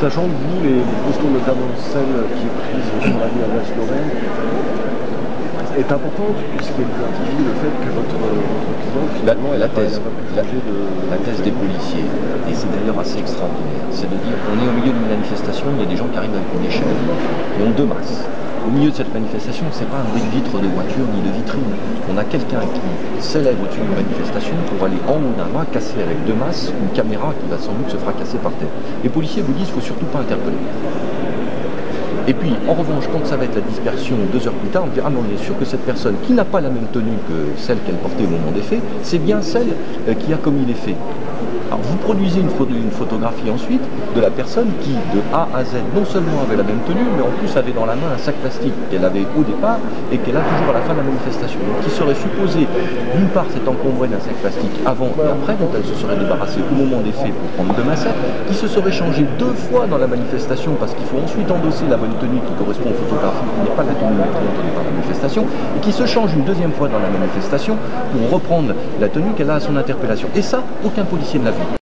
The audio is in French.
Sachant que vous, les photos, notamment celle qui est prise sur la rue Alsace-Lorraine, est importante puisqu'elle identifie le fait que votre client, finalement, la thèse des policiers, et c'est d'ailleurs assez extraordinaire, c'est de dire qu'on est au milieu d'une manifestation, il y a des gens qui arrivent avec une échelle, et ont deux masses. Au milieu de cette manifestation, ce n'est pas un bruit de vitre de voiture ni de vitrine. On a quelqu'un qui s'élève au-dessus d'une manifestation pour aller en haut d'un mât, casser avec deux masses une caméra qui va sans doute se fracasser par terre. Les policiers vous disent qu'il ne faut surtout pas interpeller. Et puis, en revanche, quand ça va être la dispersion 2 heures plus tard, on dit « Ah, mais on est sûr que cette personne qui n'a pas la même tenue que celle qu'elle portait au moment des faits, c'est bien celle qui a commis les faits. » Alors, vous produisez une photographie ensuite de la personne qui, de A à Z, non seulement avait la même tenue, mais en plus avait dans la main un sac plastique qu'elle avait au départ et qu'elle a toujours à la fin de la manifestation. Donc, qui serait supposé, d'une part, s'être encombré d'un sac plastique avant et après, dont elle se serait débarrassée au moment des faits pour prendre 2 massettes, qui se serait changé 2 fois dans la manifestation parce qu'il faut ensuite endosser la bonne tenue qui correspond aux photographies, qui n'est pas la tenue représentée par la manifestation, et qui se change une 2e fois dans la manifestation pour reprendre la tenue qu'elle a à son interpellation. Et ça, aucun policier ne l'a vu.